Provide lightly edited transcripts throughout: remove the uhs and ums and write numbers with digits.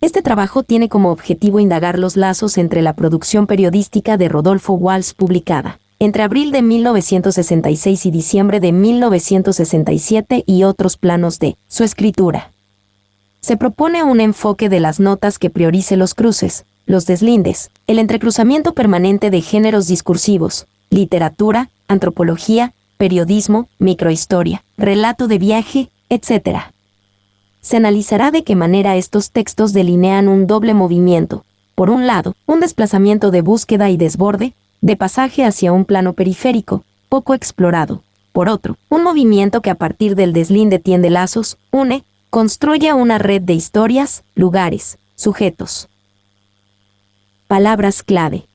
Este trabajo tiene como objetivo indagar los lazos entre la producción periodística de Rodolfo Walsh publicada entre abril de 1966 y diciembre de 1967 y otros planos de su escritura. Se propone un enfoque de las notas que priorice los cruces, los deslindes, el entrecruzamiento permanente de géneros discursivos, literatura, antropología, periodismo, microhistoria, relato de viaje, etc. Se analizará de qué manera estos textos delinean un doble movimiento. Por un lado, un desplazamiento de búsqueda y desborde, de pasaje hacia un plano periférico, poco explorado. Por otro, un movimiento que a partir del deslinde tiende lazos, une, construye una red de historias, lugares, sujetos. Palabras clave.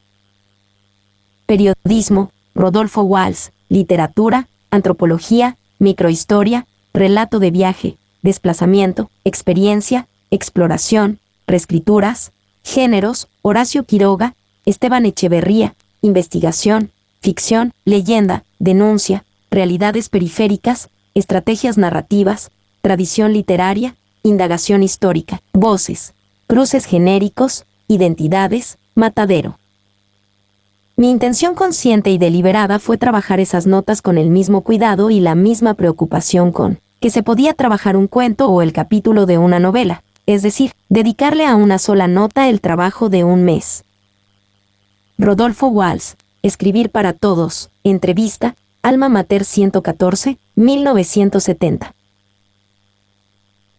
Periodismo, Rodolfo Walsh, literatura, antropología, microhistoria, relato de viaje, desplazamiento, experiencia, exploración, reescrituras, géneros, Horacio Quiroga, Esteban Echeverría, investigación, ficción, leyenda, denuncia, realidades periféricas, estrategias narrativas, tradición literaria, indagación histórica, voces, cruces genéricos, identidades, matadero. Mi intención consciente y deliberada fue trabajar esas notas con el mismo cuidado y la misma preocupación con que se podía trabajar un cuento o el capítulo de una novela, es decir, dedicarle a una sola nota el trabajo de un mes. Rodolfo Walsh, Escribir para Todos, entrevista, Alma Mater 114, 1970.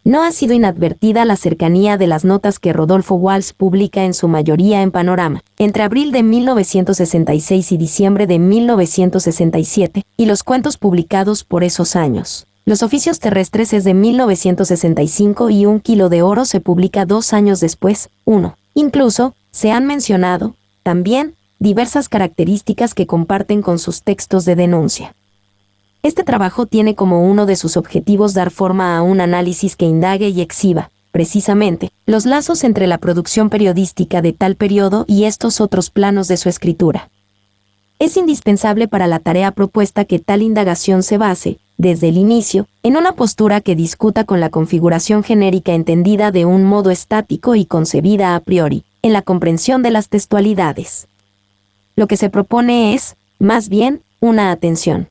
No ha sido inadvertida la cercanía de las notas que Rodolfo Walsh publica en su mayoría en Panorama, entre abril de 1966 y diciembre de 1967, y los cuentos publicados por esos años. Los oficios terrestres es de 1965 y Un kilo de oro se publica 2 años después. 1. Incluso, se han mencionado, también, diversas características que comparten con sus textos de denuncia. Este trabajo tiene como uno de sus objetivos dar forma a un análisis que indague y exhiba, precisamente, los lazos entre la producción periodística de tal periodo y estos otros planos de su escritura. Es indispensable para la tarea propuesta que tal indagación se base, desde el inicio, en una postura que discuta con la configuración genérica entendida de un modo estático y concebida a priori, en la comprensión de las textualidades. Lo que se propone es, más bien, una atención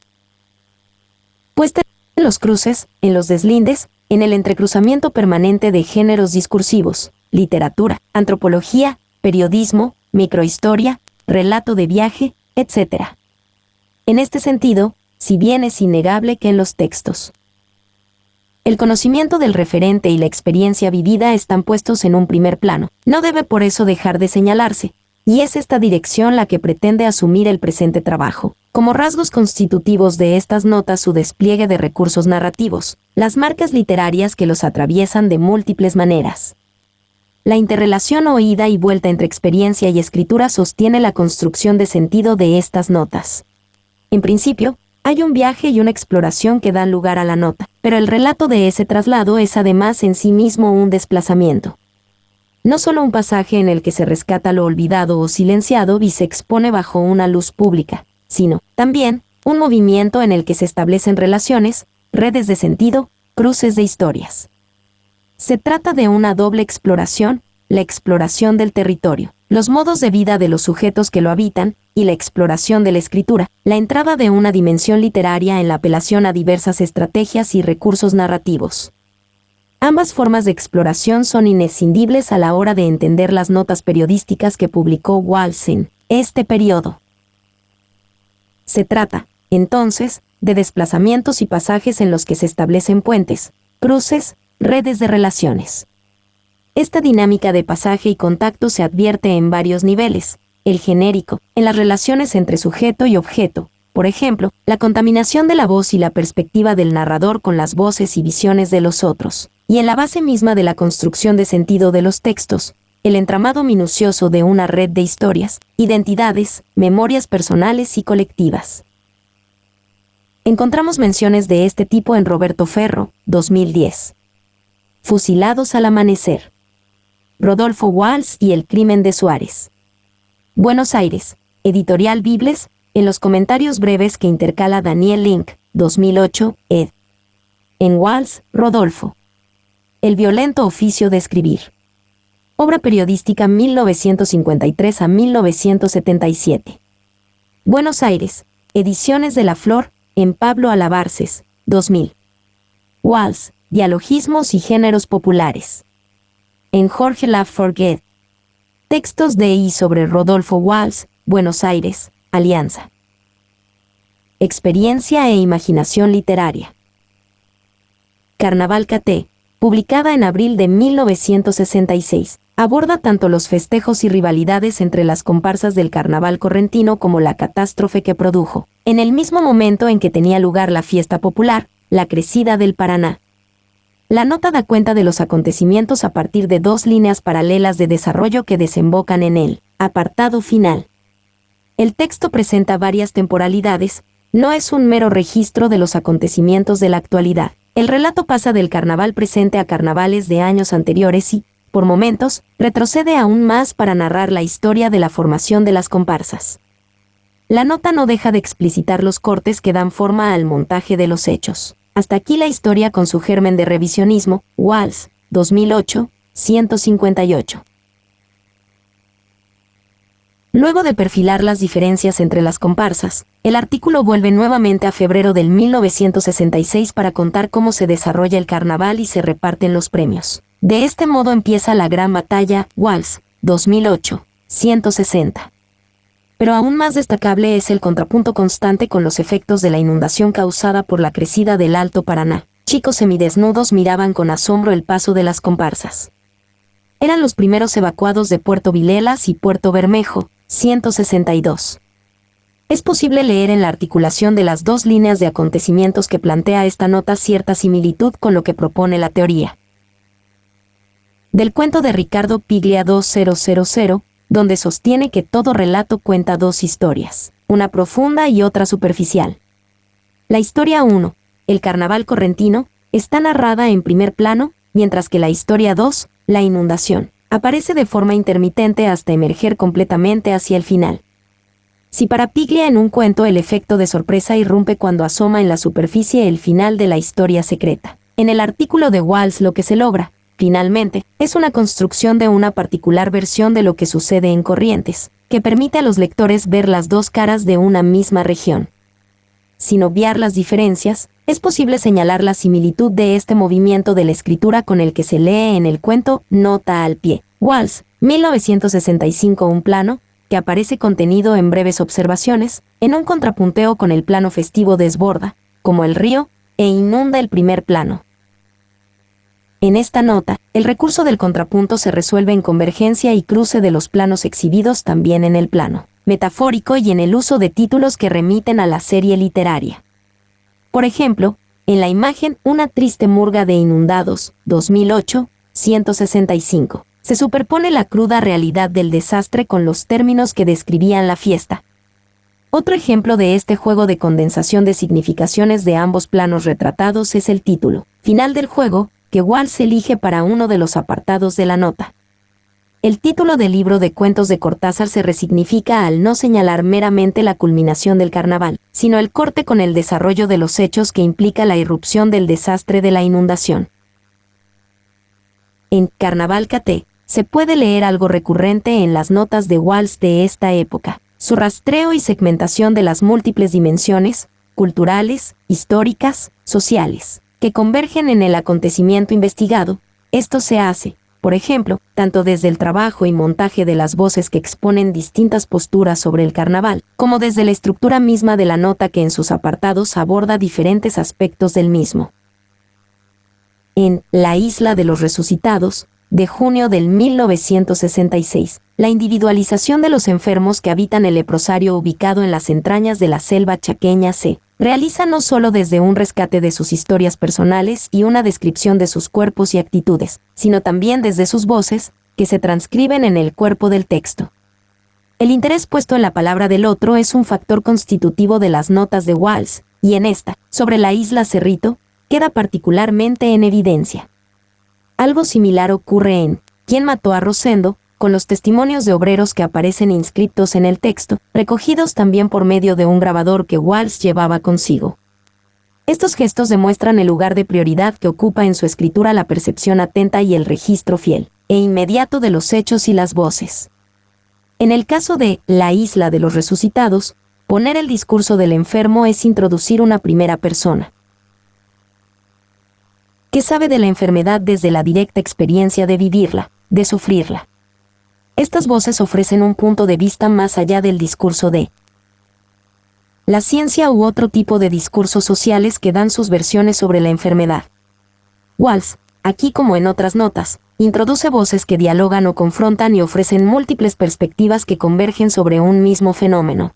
puesta en los cruces, en los deslindes, en el entrecruzamiento permanente de géneros discursivos, literatura, antropología, periodismo, microhistoria, relato de viaje, etc. En este sentido, si bien es innegable que en los textos el conocimiento del referente y la experiencia vivida están puestos en un primer plano, no debe por eso dejar de señalarse, y es esta dirección la que pretende asumir el presente trabajo. Como rasgos constitutivos de estas notas su despliegue de recursos narrativos, las marcas literarias que los atraviesan de múltiples maneras. La interrelación o ida y vuelta entre experiencia y escritura sostiene la construcción de sentido de estas notas. En principio, hay un viaje y una exploración que dan lugar a la nota, pero el relato de ese traslado es además en sí mismo un desplazamiento. No solo un pasaje en el que se rescata lo olvidado o silenciado y se expone bajo una luz pública, sino, también, un movimiento en el que se establecen relaciones, redes de sentido, cruces de historias. Se trata de una doble exploración, la exploración del territorio, los modos de vida de los sujetos que lo habitan, y la exploración de la escritura, la entrada de una dimensión literaria en la apelación a diversas estrategias y recursos narrativos. Ambas formas de exploración son inescindibles a la hora de entender las notas periodísticas que publicó Walsh en este periodo. Se trata, entonces, de desplazamientos y pasajes en los que se establecen puentes, cruces, redes de relaciones. Esta dinámica de pasaje y contacto se advierte en varios niveles. El genérico, en las relaciones entre sujeto y objeto, por ejemplo, la contaminación de la voz y la perspectiva del narrador con las voces y visiones de los otros, y en la base misma de la construcción de sentido de los textos, el entramado minucioso de una red de historias, identidades, memorias personales y colectivas. Encontramos menciones de este tipo en Roberto Ferro, 2010. Fusilados al amanecer. Rodolfo Walsh y el crimen de Suárez. Buenos Aires, Editorial Bibles, en los comentarios breves que intercala Daniel Link, 2008, ed. En Walsh, Rodolfo. El violento oficio de escribir. Obra periodística 1953 a 1977. Buenos Aires, Ediciones de la Flor, en Pablo Alabarces, 2000. Walsh, Dialogismos y Géneros Populares. En Jorge Laforguet. Textos de y sobre Rodolfo Walsh, Buenos Aires, Alianza. Experiencia e imaginación literaria. Carnaval KT, publicada en abril de 1966, aborda tanto los festejos y rivalidades entre las comparsas del carnaval correntino como la catástrofe que produjo, en el mismo momento en que tenía lugar la fiesta popular, la crecida del Paraná. La nota da cuenta de los acontecimientos a partir de dos líneas paralelas de desarrollo que desembocan en el apartado final. El texto presenta varias temporalidades, no es un mero registro de los acontecimientos de la actualidad. El relato pasa del carnaval presente a carnavales de años anteriores y, por momentos, retrocede aún más para narrar la historia de la formación de las comparsas. La nota no deja de explicitar los cortes que dan forma al montaje de los hechos. Hasta aquí la historia con su germen de revisionismo, Walsh, 2008, 158. Luego de perfilar las diferencias entre las comparsas, el artículo vuelve nuevamente a febrero del 1966 para contar cómo se desarrolla el carnaval y se reparten los premios. De este modo empieza la gran batalla, Walsh, 2008, 160. Pero aún más destacable es el contrapunto constante con los efectos de la inundación causada por la crecida del Alto Paraná. Chicos semidesnudos miraban con asombro el paso de las comparsas. Eran los primeros evacuados de Puerto Vilelas y Puerto Bermejo, 162. Es posible leer en la articulación de las dos líneas de acontecimientos que plantea esta nota cierta similitud con lo que propone la teoría del cuento de Ricardo Piglia 2000, donde sostiene que todo relato cuenta dos historias, una profunda y otra superficial. La historia 1, el carnaval correntino, está narrada en primer plano, mientras que la historia 2, la inundación, aparece de forma intermitente hasta emerger completamente hacia el final. Si para Piglia en un cuento el efecto de sorpresa irrumpe cuando asoma en la superficie el final de la historia secreta, en el artículo de Walsh lo que se logra, finalmente, es una construcción de una particular versión de lo que sucede en Corrientes, que permite a los lectores ver las dos caras de una misma región. Sin obviar las diferencias, es posible señalar la similitud de este movimiento de la escritura con el que se lee en el cuento Nota al pie. Walsh, 1965. Un plano, que aparece contenido en breves observaciones, en un contrapunteo con el plano festivo desborda, como el río, e inunda el primer plano. En esta nota, el recurso del contrapunto se resuelve en convergencia y cruce de los planos exhibidos también en el plano metafórico y en el uso de títulos que remiten a la serie literaria. Por ejemplo, en la imagen Una triste murga de inundados, 2008, 165, se superpone la cruda realidad del desastre con los términos que describían la fiesta. Otro ejemplo de este juego de condensación de significaciones de ambos planos retratados es el título final del juego, que Walsh elige para uno de los apartados de la nota. El título del libro de cuentos de Cortázar se resignifica al no señalar meramente la culminación del carnaval, sino el corte con el desarrollo de los hechos que implica la irrupción del desastre de la inundación. En Carnaval KT, se puede leer algo recurrente en las notas de Walsh de esta época, su rastreo y segmentación de las múltiples dimensiones, culturales, históricas, sociales, que convergen en el acontecimiento investigado. Esto se hace, por ejemplo, tanto desde el trabajo y montaje de las voces que exponen distintas posturas sobre el carnaval, como desde la estructura misma de la nota que en sus apartados aborda diferentes aspectos del mismo. En La isla de los resucitados, de junio del 1966, la individualización de los enfermos que habitan el leprosario ubicado en las entrañas de la selva chaqueña se realiza no solo desde un rescate de sus historias personales y una descripción de sus cuerpos y actitudes, sino también desde sus voces, que se transcriben en el cuerpo del texto. El interés puesto en la palabra del otro es un factor constitutivo de las notas de Walsh, y en esta, sobre la isla Cerrito, queda particularmente en evidencia. Algo similar ocurre en ¿Quién mató a Rosendo?, con los testimonios de obreros que aparecen inscritos en el texto, recogidos también por medio de un grabador que Walsh llevaba consigo. Estos gestos demuestran el lugar de prioridad que ocupa en su escritura la percepción atenta y el registro fiel. e inmediato de los hechos y las voces. En el caso de La isla de los resucitados, poner el discurso del enfermo es introducir una primera persona que sabe de la enfermedad desde la directa experiencia de vivirla, de sufrirla. Estas voces ofrecen un punto de vista más allá del discurso de la ciencia u otro tipo de discursos sociales que dan sus versiones sobre la enfermedad. Walls, aquí como en otras notas, introduce voces que dialogan o confrontan y ofrecen múltiples perspectivas que convergen sobre un mismo fenómeno.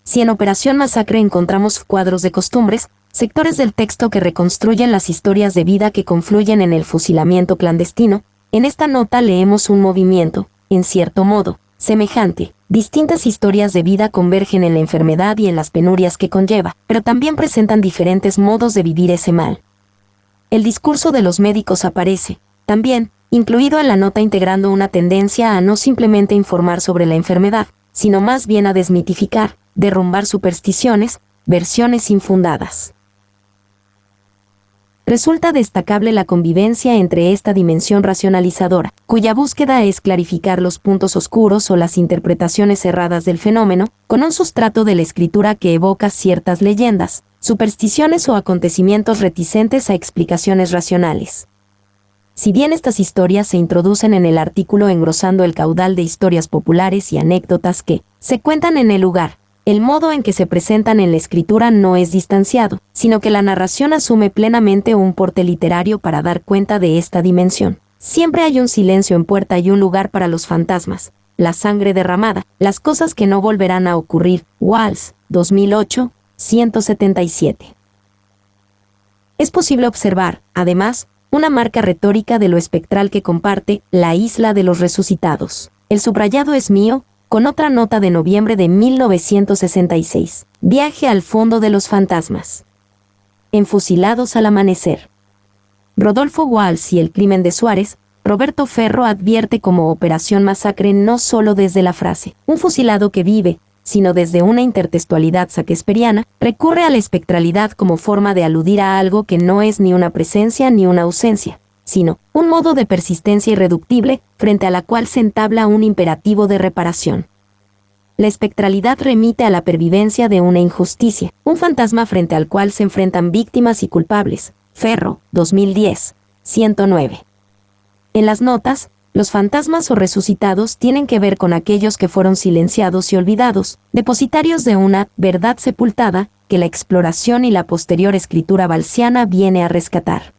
Si en Operación Masacre encontramos cuadros de costumbres, sectores del texto que reconstruyen las historias de vida que confluyen en el fusilamiento clandestino, en esta nota leemos un movimiento, en cierto modo, semejante. Distintas historias de vida convergen en la enfermedad y en las penurias que conlleva, pero también presentan diferentes modos de vivir ese mal. El discurso de los médicos aparece, también, incluido en la nota, integrando una tendencia a no simplemente informar sobre la enfermedad, sino más bien a desmitificar, derrumbar supersticiones, versiones infundadas. Resulta destacable la convivencia entre esta dimensión racionalizadora, cuya búsqueda es clarificar los puntos oscuros o las interpretaciones erradas del fenómeno, con un sustrato de la escritura que evoca ciertas leyendas, supersticiones o acontecimientos reticentes a explicaciones racionales. Si bien estas historias se introducen en el artículo engrosando el caudal de historias populares y anécdotas que se cuentan en el lugar, el modo en que se presentan en la escritura no es distanciado, sino que la narración asume plenamente un porte literario para dar cuenta de esta dimensión. Siempre hay un silencio en puerta y un lugar para los fantasmas, la sangre derramada, las cosas que no volverán a ocurrir. Walls, 2008, 177. Es posible observar, además, una marca retórica de lo espectral que comparte La isla de los resucitados. El subrayado es mío, con otra nota de noviembre de 1966. Viaje al fondo de los fantasmas. Enfusilados al amanecer. Rodolfo Walsh y el crimen de Suárez. Roberto Ferro advierte como Operación Masacre no solo desde la frase, un fusilado que vive, sino desde una intertextualidad shakespeariana, recurre a la espectralidad como forma de aludir a algo que no es ni una presencia ni una ausencia, sino un modo de persistencia irreductible frente a la cual se entabla un imperativo de reparación. La espectralidad remite a la pervivencia de una injusticia, un fantasma frente al cual se enfrentan víctimas y culpables. Ferro, 2010, 109. En las notas, los fantasmas o resucitados tienen que ver con aquellos que fueron silenciados y olvidados, depositarios de una verdad sepultada que la exploración y la posterior escritura walsiana viene a rescatar.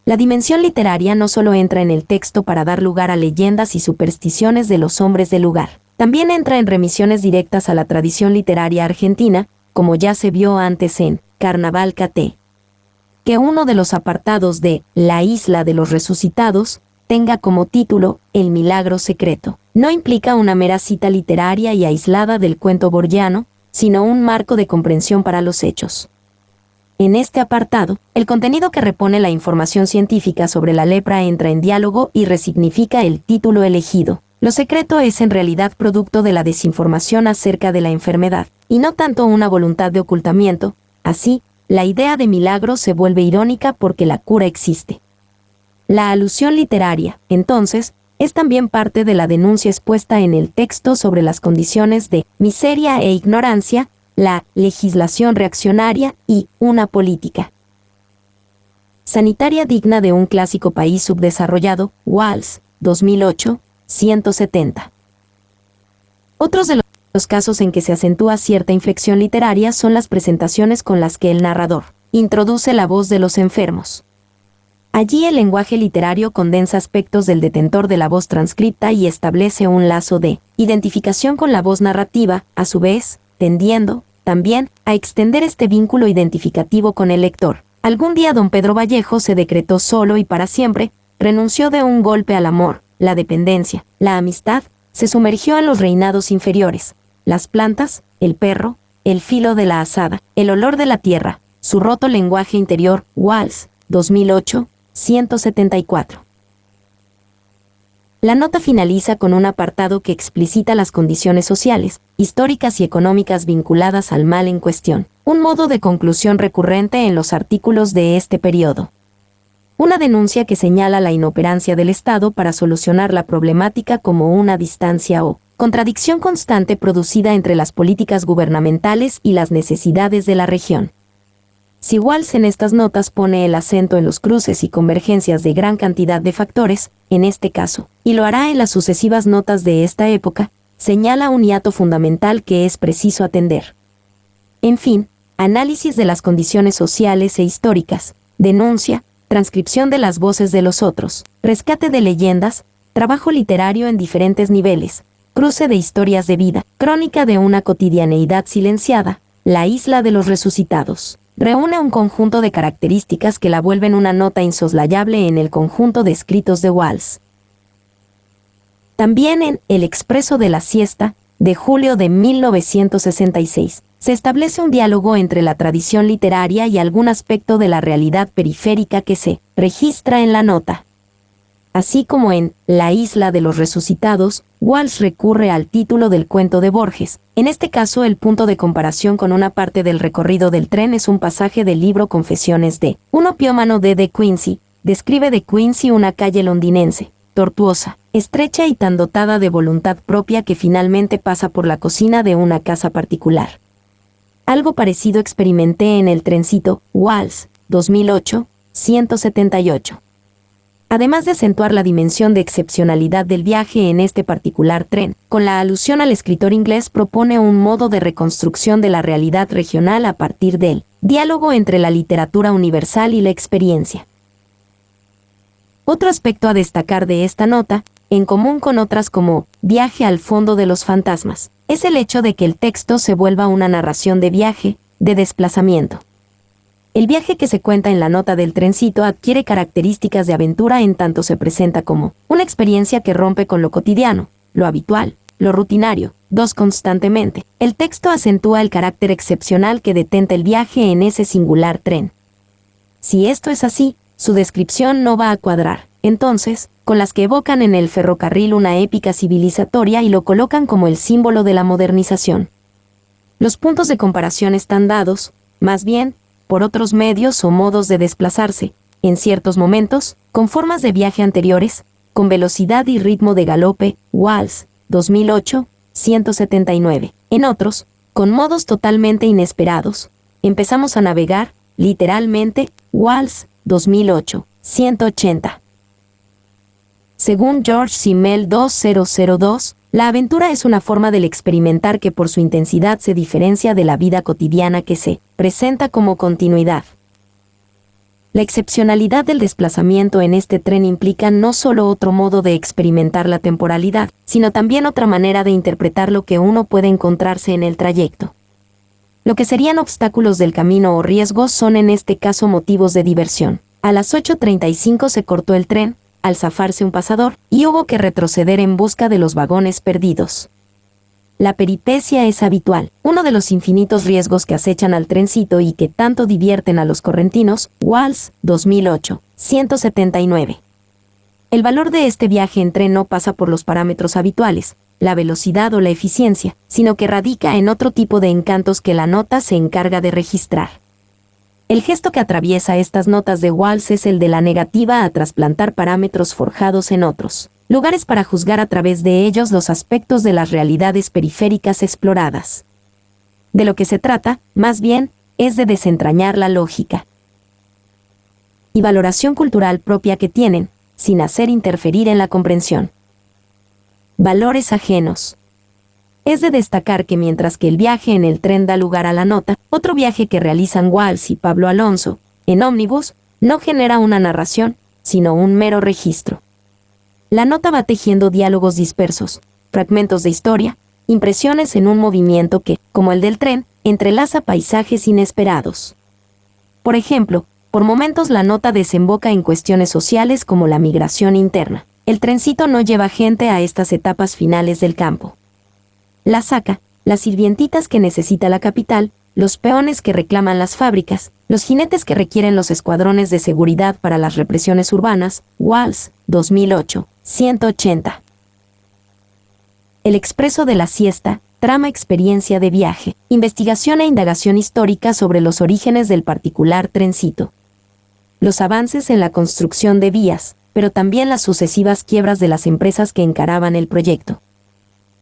La dimensión literaria no solo entra en el texto para dar lugar a leyendas y supersticiones de los hombres del lugar, también entra en remisiones directas a la tradición literaria argentina, como ya se vio antes en Carnaval KT. Que uno de los apartados de La isla de los resucitados tenga como título El milagro secreto, no implica una mera cita literaria y aislada del cuento borgiano, sino un marco de comprensión para los hechos. En este apartado, el contenido que repone la información científica sobre la lepra entra en diálogo y resignifica el título elegido. Lo secreto es en realidad producto de la desinformación acerca de la enfermedad, y no tanto una voluntad de ocultamiento. Así, la idea de milagro se vuelve irónica porque la cura existe. La alusión literaria, entonces, es también parte de la denuncia expuesta en el texto sobre las condiciones de miseria e ignorancia, la legislación reaccionaria y una política sanitaria digna de un clásico país subdesarrollado. Walsh, 2008, 170. Otros de los casos en que se acentúa cierta inflexión literaria son las presentaciones con las que el narrador introduce la voz de los enfermos. Allí el lenguaje literario condensa aspectos del detentor de la voz transcripta y establece un lazo de identificación con la voz narrativa, a su vez, tendiendo, también, a extender este vínculo identificativo con el lector. Algún día don Pedro Vallejo se decretó solo y para siempre, renunció de un golpe al amor, la dependencia, la amistad, se sumergió en los reinados inferiores, las plantas, el perro, el filo de la azada, el olor de la tierra, su roto lenguaje interior. Walsh, 2008, 174. La nota finaliza con un apartado que explicita las condiciones sociales, históricas y económicas vinculadas al mal en cuestión, un modo de conclusión recurrente en los artículos de este periodo. una denuncia que señala la inoperancia del Estado para solucionar la problemática como una distancia o contradicción constante producida entre las políticas gubernamentales y las necesidades de la región. Si Walls en estas notas pone el acento en los cruces y convergencias de gran cantidad de factores, en este caso, y lo hará en las sucesivas notas de esta época, señala un hiato fundamental que es preciso atender. En fin, análisis de las condiciones sociales e históricas, denuncia, transcripción de las voces de los otros, rescate de leyendas, trabajo literario en diferentes niveles, cruce de historias de vida, crónica de una cotidianeidad silenciada, la isla de los resucitados. Reúne un conjunto de características que la vuelven una nota insoslayable en el conjunto de escritos de Walls. También en El Expreso de la Siesta, de julio de 1966, se establece un diálogo entre la tradición literaria y algún aspecto de la realidad periférica que se registra en la nota. Así como en La isla de los resucitados, Walls recurre al título del cuento de Borges. En este caso, el punto de comparación con una parte del recorrido del tren es un pasaje del libro Confesiones de un opiómano de Quincy. Describe de Quincy una calle londinense, tortuosa, estrecha y tan dotada de voluntad propia que finalmente pasa por la cocina de una casa particular. Algo parecido experimenté en El trencito, Walls, 2008, 178. Además de acentuar la dimensión de excepcionalidad del viaje en este particular tren, con la alusión al escritor inglés propone un modo de reconstrucción de la realidad regional a partir del diálogo entre la literatura universal y la experiencia. Otro aspecto a destacar de esta nota, en común con otras como Viaje al fondo de los fantasmas, es el hecho de que el texto se vuelva una narración de viaje, de desplazamiento. El viaje que se cuenta en la nota del trencito adquiere características de aventura en tanto se presenta como una experiencia que rompe con lo cotidiano, lo habitual, lo rutinario, constantemente. El texto acentúa el carácter excepcional que detenta el viaje en ese singular tren. Si esto es así, su descripción no va a cuadrar, entonces, con las que evocan en el ferrocarril una épica civilizatoria y lo colocan como el símbolo de la modernización. Los puntos de comparación están dados, más bien, por otros medios o modos de desplazarse, en ciertos momentos, con formas de viaje anteriores, con velocidad y ritmo de galope, Walls, 2008, 179. En otros, con modos totalmente inesperados. Empezamos a navegar, literalmente, Walls, 2008, 180. Según George Simmel 2002, la aventura es una forma del experimentar que por su intensidad se diferencia de la vida cotidiana que se presenta como continuidad. La excepcionalidad del desplazamiento en este tren implica no solo otro modo de experimentar la temporalidad, sino también otra manera de interpretar lo que uno puede encontrarse en el trayecto. Lo que serían obstáculos del camino o riesgos son en este caso motivos de diversión. A las 8:35 se cortó el tren, al zafarse un pasador, y hubo que retroceder en busca de los vagones perdidos. La peripecia es habitual, uno de los infinitos riesgos que acechan al trencito y que tanto divierten a los correntinos, Walls, 2008, 179. El valor de este viaje en tren no pasa por los parámetros habituales, la velocidad o la eficiencia, sino que radica en otro tipo de encantos que la nota se encarga de registrar. El gesto que atraviesa estas notas de Walls es el de la negativa a trasplantar parámetros forjados en otros lugares para juzgar a través de ellos los aspectos de las realidades periféricas exploradas. De lo que se trata, más bien, es de desentrañar la lógica y valoración cultural propia que tienen, sin hacer interferir en la comprensión. Valores ajenos. Es de destacar que mientras que el viaje en el tren da lugar a la nota, otro viaje que realizan Walls y Pablo Alonso, en ómnibus, no genera una narración, sino un mero registro. La nota va tejiendo diálogos dispersos, fragmentos de historia, impresiones en un movimiento que, como el del tren, entrelaza paisajes inesperados. Por ejemplo, por momentos la nota desemboca en cuestiones sociales como la migración interna. El trencito no lleva gente a estas etapas finales del campo. La saca, las sirvientitas que necesita la capital, los peones que reclaman las fábricas, los jinetes que requieren los escuadrones de seguridad para las represiones urbanas, Walls, 2008, 180. El Expreso de la Siesta, trama experiencia de viaje, investigación e indagación histórica sobre los orígenes del particular trencito. los avances en la construcción de vías, pero también las sucesivas quiebras de las empresas que encaraban el proyecto.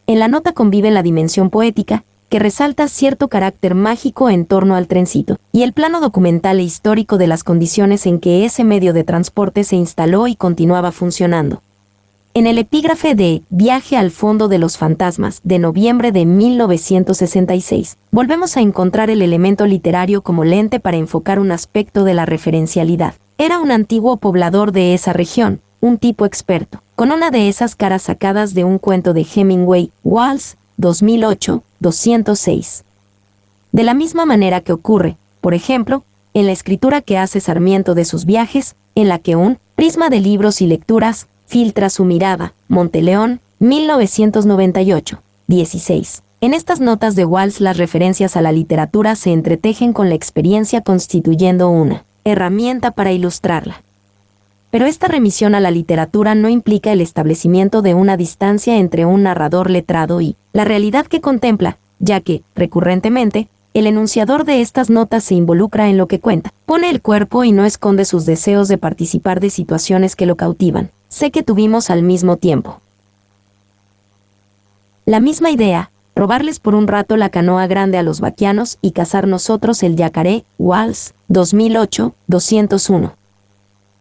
En la nota convive la dimensión poética, que resalta cierto carácter mágico en torno al trencito, y el plano documental e histórico de las condiciones en que ese medio de transporte se instaló y continuaba funcionando. En el epígrafe de Viaje al fondo de los fantasmas, de noviembre de 1966, volvemos a encontrar el elemento literario como lente para enfocar un aspecto de la referencialidad. Era un antiguo poblador de esa región, un tipo experto, con una de esas caras sacadas de un cuento de Hemingway, Walls, 2008, 206. De la misma manera que ocurre, por ejemplo, en la escritura que hace Sarmiento de sus viajes, en la que un prisma de libros y lecturas filtra su mirada, Monteleón, 1998, 16. En estas notas de Walls las referencias a la literatura se entretejen con la experiencia constituyendo una herramienta para ilustrarla. Pero esta remisión a la literatura no implica el establecimiento de una distancia entre un narrador letrado y la realidad que contempla, ya que, recurrentemente, el enunciador de estas notas se involucra en lo que cuenta, pone el cuerpo y no esconde sus deseos de participar de situaciones que lo cautivan. Sé que tuvimos al mismo tiempo. La misma idea, robarles por un rato la canoa grande a los vaquianos y cazar nosotros el yacaré, Walls, 2008, 201.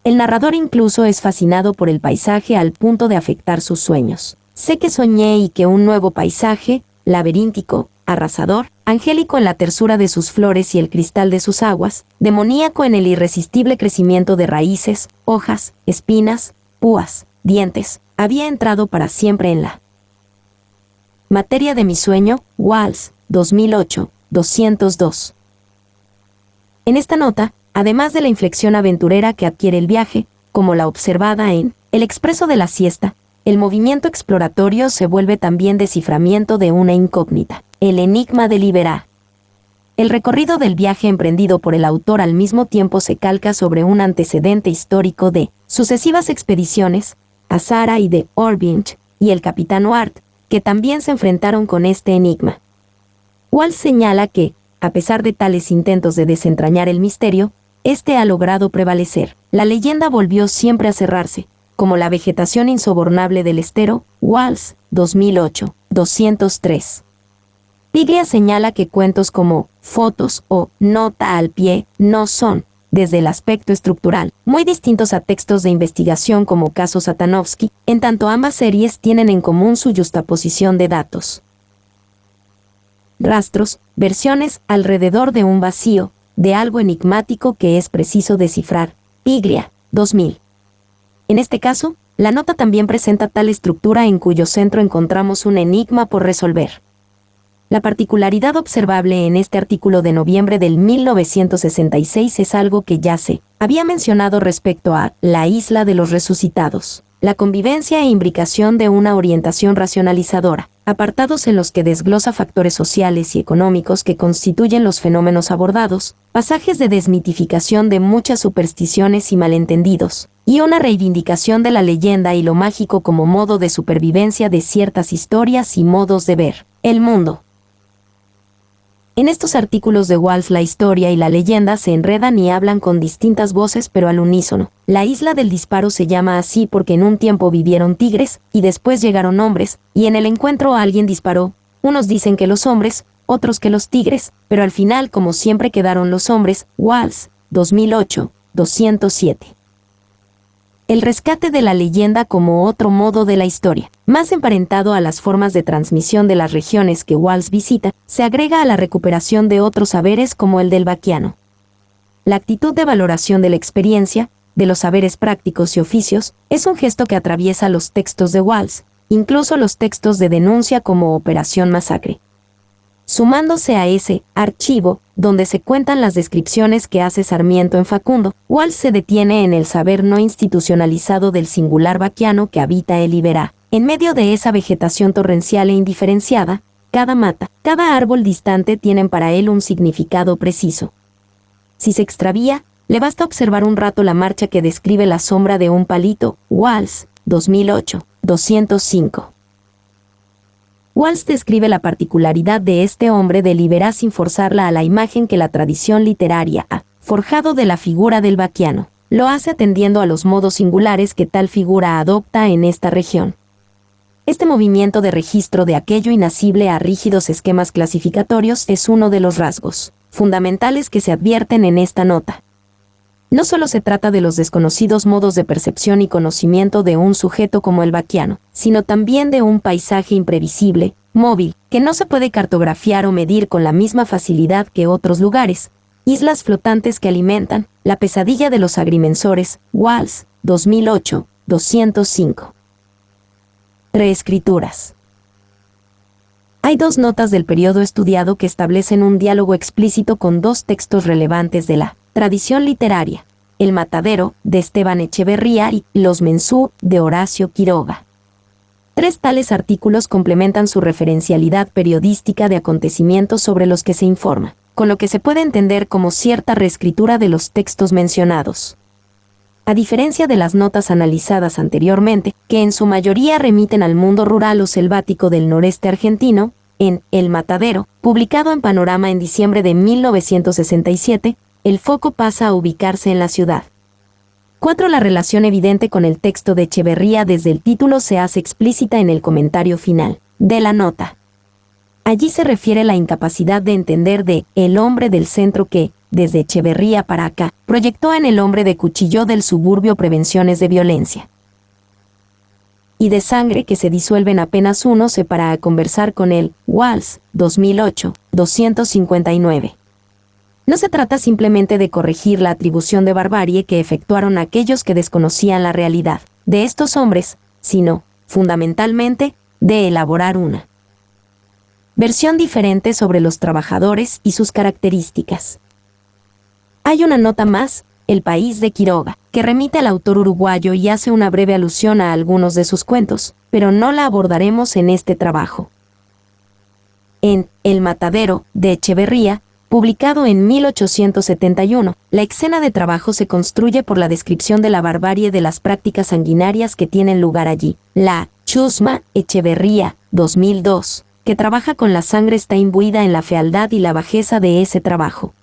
El narrador incluso es fascinado por el paisaje al punto de afectar sus sueños. Sé que soñé y que un nuevo paisaje, laberíntico, arrasador, angélico en la tersura de sus flores y el cristal de sus aguas, demoníaco en el irresistible crecimiento de raíces, hojas, espinas, púas, dientes, había entrado para siempre en la materia de mi sueño, Walls, 2008, 202. En esta nota, además de la inflexión aventurera que adquiere el viaje, como la observada en El expreso de la siesta, el movimiento exploratorio se vuelve también desciframiento de una incógnita, el enigma de Liberá. El recorrido del viaje emprendido por el autor al mismo tiempo se calca sobre un antecedente histórico de sucesivas expediciones, a Sara y de Orvinge, y el capitán Ward, que también se enfrentaron con este enigma. Walls señala que, a pesar de tales intentos de desentrañar el misterio, este ha logrado prevalecer. La leyenda volvió siempre a cerrarse, como la vegetación insobornable del estero, Walls, 2008, 203. Piglia señala que cuentos como fotos o nota al pie no son, desde el aspecto estructural, muy distintos a textos de investigación como Caso Satanovsky, en tanto ambas series tienen en común su yuxtaposición de datos. Rastros, versiones alrededor de un vacío, de algo enigmático que es preciso descifrar. Piglia, 2000. En este caso, la nota también presenta tal estructura en cuyo centro encontramos un enigma por resolver. La particularidad observable en este artículo de noviembre del 1966 es algo que ya se había mencionado respecto a la isla de los resucitados, la convivencia e imbricación de una orientación racionalizadora, apartados en los que desglosa factores sociales y económicos que constituyen los fenómenos abordados, pasajes de desmitificación de muchas supersticiones y malentendidos, y una reivindicación de la leyenda y lo mágico como modo de supervivencia de ciertas historias y modos de ver el mundo. En estos artículos de Walls la historia y la leyenda se enredan y hablan con distintas voces pero al unísono. La isla del disparo se llama así porque en un tiempo vivieron tigres, y después llegaron hombres, y en el encuentro alguien disparó. Unos dicen que los hombres, otros que los tigres, pero al final como siempre quedaron los hombres. Walls, 2008, 207. El rescate de la leyenda como otro modo de la historia, más emparentado a las formas de transmisión de las regiones que Walls visita, se agrega a la recuperación de otros saberes como el del vaquiano. La actitud de valoración de la experiencia, de los saberes prácticos y oficios, es un gesto que atraviesa los textos de Walls, incluso los textos de denuncia como Operación Masacre. Sumándose a ese archivo, donde se cuentan las descripciones que hace Sarmiento en Facundo, Walls se detiene en el saber no institucionalizado del singular vaquiano que habita el Iberá. En medio de esa vegetación torrencial e indiferenciada, cada mata, cada árbol distante tienen para él un significado preciso. Si se extravía, le basta observar un rato la marcha que describe la sombra de un palito. Walls, 2008, 205. Walls describe la particularidad de este hombre de Liberá sin forzarla a la imagen que la tradición literaria ha forjado de la figura del vaquiano. lo hace atendiendo a los modos singulares que tal figura adopta en esta región. Este movimiento de registro de aquello inacible a rígidos esquemas clasificatorios es uno de los rasgos fundamentales que se advierten en esta nota. No solo se trata de los desconocidos modos de percepción y conocimiento de un sujeto como el vaquiano, sino también de un paisaje imprevisible, móvil, que no se puede cartografiar o medir con la misma facilidad que otros lugares, islas flotantes que alimentan la pesadilla de los agrimensores. Walls, 2008, 205. Reescrituras. Hay dos notas del periodo estudiado que establecen un diálogo explícito con dos textos relevantes de la tradición literaria: El Matadero, de Esteban Echeverría, y Los Mensú, de Horacio Quiroga. Tres tales artículos complementan su referencialidad periodística de acontecimientos sobre los que se informa, con lo que se puede entender como cierta reescritura de los textos mencionados. A diferencia de las notas analizadas anteriormente, que en su mayoría remiten al mundo rural o selvático del noreste argentino, en El Matadero, publicado en Panorama en diciembre de 1967, el foco pasa a ubicarse en la ciudad. 4. La relación evidente con el texto de Echeverría desde el título se hace explícita en el comentario final de la nota. Allí se refiere la incapacidad de entender de El hombre del centro que, desde Echeverría para acá, proyectó en El hombre de Cuchilló del suburbio prevenciones de violencia y de sangre que se disuelven apenas uno se para a conversar con él. Walls, 2008, 259. No se trata simplemente de corregir la atribución de barbarie que efectuaron aquellos que desconocían la realidad de estos hombres, sino, fundamentalmente, de elaborar una versión diferente sobre los trabajadores y sus características. Hay una nota más, El País de Quiroga, que remite al autor uruguayo y hace una breve alusión a algunos de sus cuentos, pero no la abordaremos en este trabajo. En El Matadero, de Echeverría, publicado en 1871, la escena de trabajo se construye por la descripción de la barbarie de las prácticas sanguinarias que tienen lugar allí. La chusma Echeverría, 2002, que trabaja con la sangre está imbuida en la fealdad y la bajeza de ese trabajo.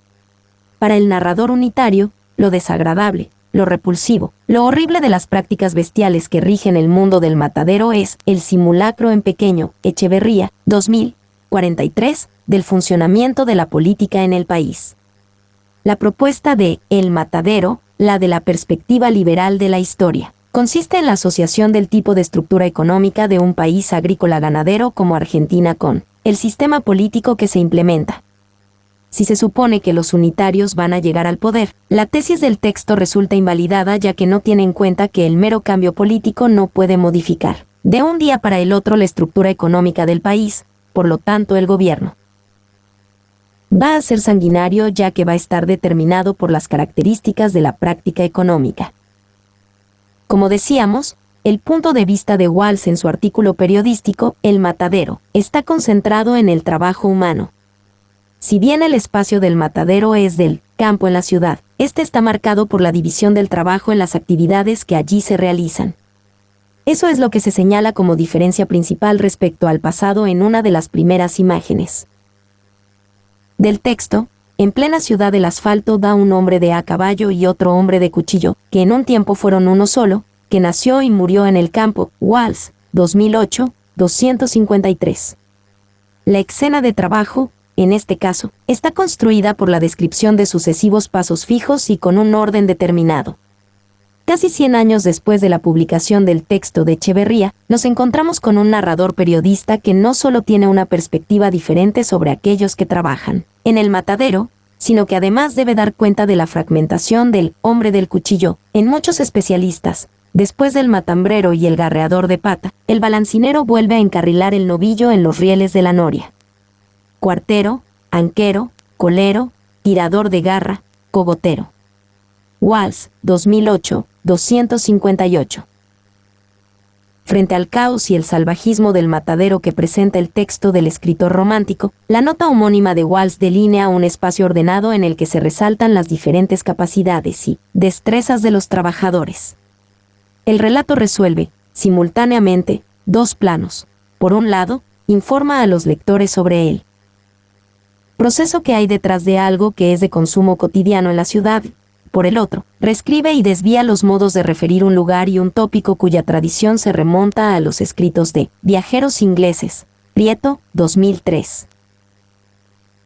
Para el narrador unitario, lo desagradable, lo repulsivo, lo horrible de las prácticas bestiales que rigen el mundo del matadero es el simulacro en pequeño, Echeverría, 2043, del funcionamiento de la política en el país. La propuesta de El Matadero, la de la perspectiva liberal de la historia, consiste en la asociación del tipo de estructura económica de un país agrícola-ganadero como Argentina con el sistema político que se implementa. Si se supone que los unitarios van a llegar al poder, la tesis del texto resulta invalidada ya que no tiene en cuenta que el mero cambio político no puede modificar de un día para el otro la estructura económica del país, por lo tanto el gobierno va a ser sanguinario ya que va a estar determinado por las características de la práctica económica. Como decíamos, el punto de vista de Walls en su artículo periodístico, El Matadero, está concentrado en el trabajo humano. Si bien el espacio del matadero es del campo en la ciudad, este está marcado por la división del trabajo en las actividades que allí se realizan. Eso es lo que se señala como diferencia principal respecto al pasado en una de las primeras imágenes del texto. En plena ciudad el asfalto da un hombre de a caballo y otro hombre de cuchillo, que en un tiempo fueron uno solo, que nació y murió en el campo. Walls, 2008, 253. La escena de trabajo, en este caso, está construida por la descripción de sucesivos pasos fijos y con un orden determinado. Casi 100 años después de la publicación del texto de Echeverría, nos encontramos con un narrador periodista que no solo tiene una perspectiva diferente sobre aquellos que trabajan en el matadero, sino que además debe dar cuenta de la fragmentación del hombre del cuchillo. En muchos especialistas, después del matambrero y el garreador de pata, el balancinero vuelve a encarrilar el novillo en los rieles de la noria. Cuartero, anquero, colero, tirador de garra, cogotero. Walls, 2008, 258. Frente al caos y el salvajismo del matadero que presenta el texto del escritor romántico, la nota homónima de Walls delinea un espacio ordenado en el que se resaltan las diferentes capacidades y destrezas de los trabajadores. El relato resuelve, simultáneamente, dos planos. Por un lado, informa a los lectores sobre el proceso que hay detrás de algo que es de consumo cotidiano en la ciudad. por el otro, reescribe y desvía los modos de referir un lugar y un tópico cuya tradición se remonta a los escritos de viajeros ingleses. Prieto, 2003.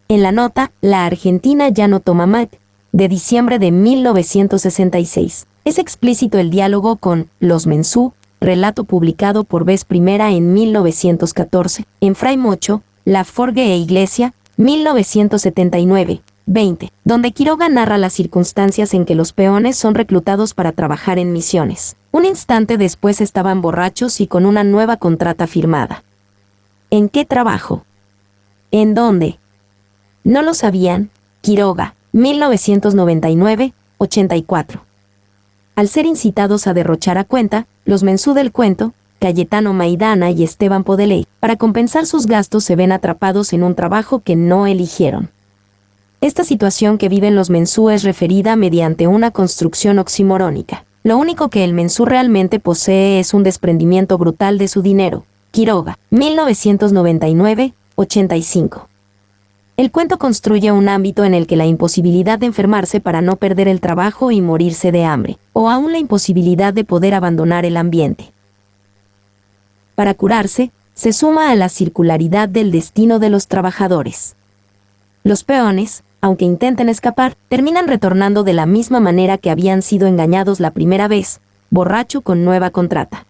En la nota, la Argentina ya no toma mate, de diciembre de 1966. Es explícito el diálogo con Los Mensú, relato publicado por vez primera en 1914, en Fray Mocho, La Forgue e Iglesia, 1979. 20, donde Quiroga narra las circunstancias en que los peones son reclutados para trabajar en misiones. Un instante después estaban borrachos y con una nueva contrata firmada. ¿En qué trabajo? ¿En dónde? ¿No lo sabían? Quiroga, 1999, 84. Al ser incitados a derrochar a cuenta, los Mensú del cuento, Cayetano Maidana y Esteban Podeley, para compensar sus gastos se ven atrapados en un trabajo que no eligieron. Esta situación que viven los Mensú es referida mediante una construcción oximorónica. Lo único que el Mensú realmente posee es un desprendimiento brutal de su dinero. Quiroga, 1999, 85. El cuento construye un ámbito en el que la imposibilidad de enfermarse para no perder el trabajo y morirse de hambre, o aún la imposibilidad de poder abandonar el ambiente. Para curarse, se suma a la circularidad del destino de los trabajadores. Los peones, aunque intenten escapar, terminan retornando de la misma manera que habían sido engañados la primera vez, borracho con nueva contrata.